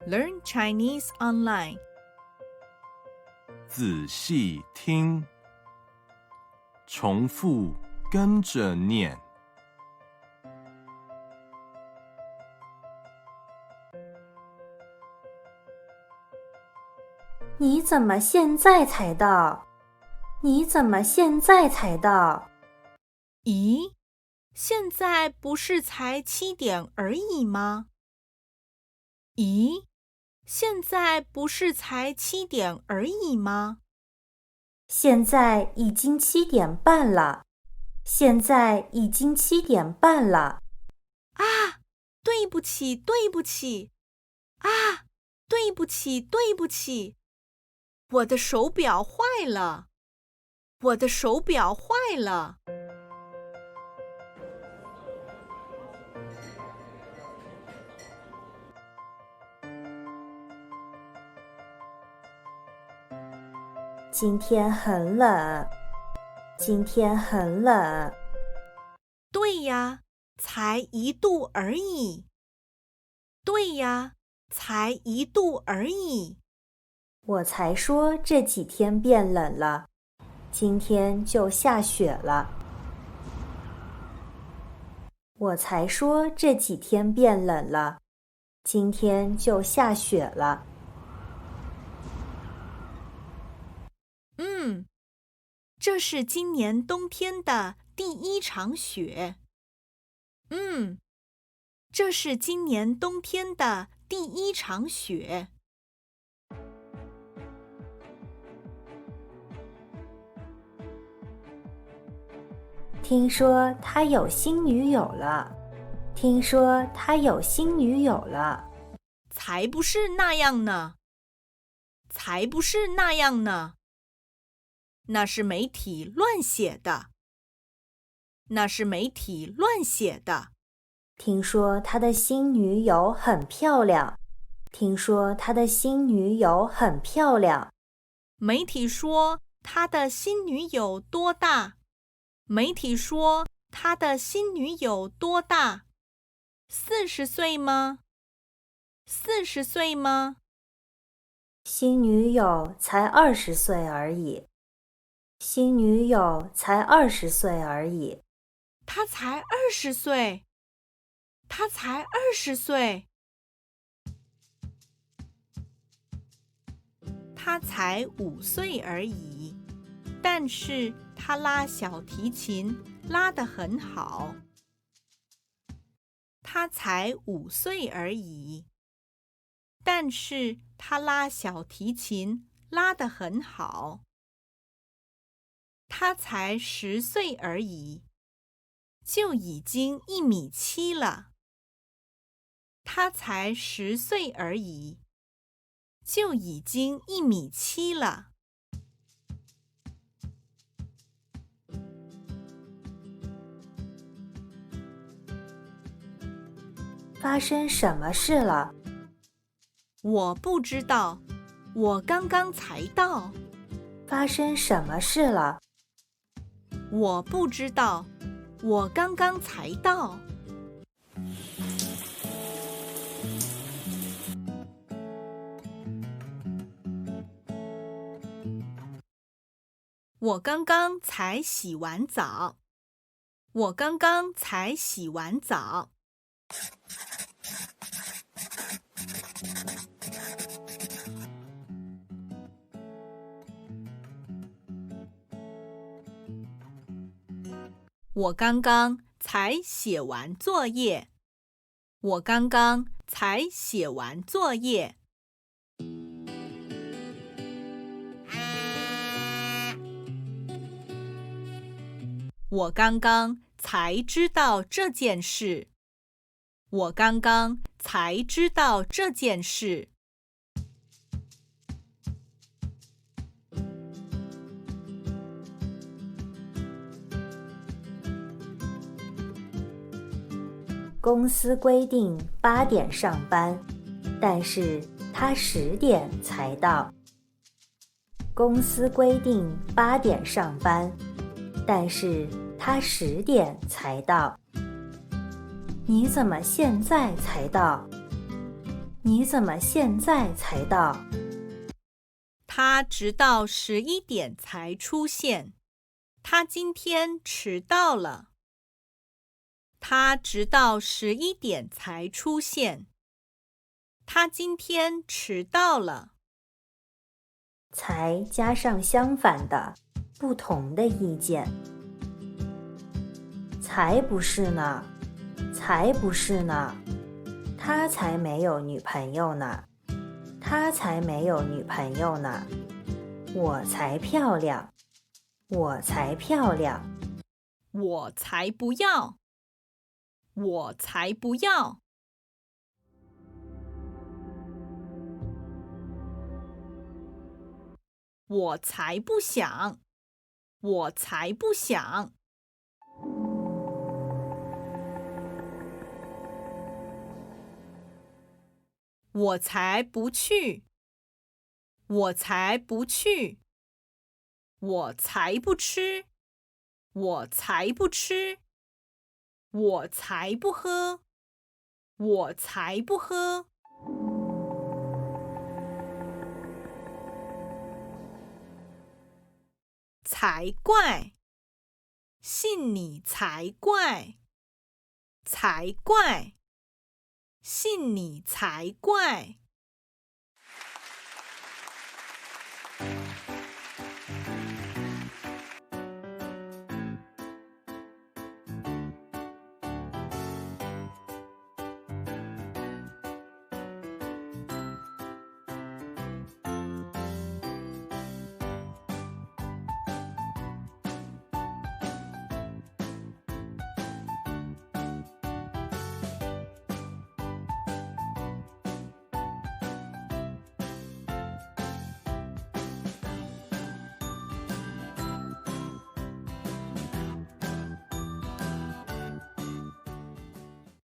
Learn Chinese online. 仔细听，重复跟着念。你怎么现在才到？你怎么现在才到？咦，现在不是才7点而已吗？咦，现在不是才7点而已吗？现在已经7点半了。现在已经7点半了。啊，对不起，对不起。啊，对不起，对不起。我的手表坏了，我的手表坏了。今天很冷，今天很冷。对呀，才1度而已。对呀，才1度而已。我才说这几天变冷了，今天就下雪了。我才说这几天变冷了，今天就下雪了。这是今年冬天的第1场雪。这是今年冬天的第1场雪。听说他有新女友了，听说他有新女友了。才不是那样呢，才不是那样呢。那是媒体乱写的，那是媒体乱写的。听说他的新女友很漂亮，听说他的新女友很漂亮。媒体说他的新女友多大？媒体说他的新女友多大？40岁吗？40岁吗？新女友才20岁而已，新女友才20岁而已。他才20岁，他才20岁。他才5岁而已，但是他拉小提琴拉得很好。他才5岁而已，但是他拉小提琴拉得很好。他才10岁而已，就已经1.7米了。他才10岁而已，就已经1.7米了。发生什么事了？我不知道，我刚刚才到。发生什么事了？我不知道，我刚刚才到。我刚刚才洗完澡。我刚刚才洗完澡。我刚刚才写完作业。我刚刚才写完作业。我刚刚才知道这件事。我刚刚才知道这件事。公司规定8点上班，但是他10点才到。公司规定8点上班，但是他10点才到。你怎么现在才到？你怎么现在才到？他直到11点才出现。他今天迟到了。他直到11点才出现。他今天迟到了。才加上相反的、不同的意见。才不是呢，才不是呢，他才没有女朋友呢，他才没有女朋友呢，我才漂亮，我才漂亮，我才不要，我才不要。我才不想，我才不想。我才不去，我才不去。我才不吃，我才不吃。我才不喝，我才不喝。才怪，信你才怪，才怪，信你才怪。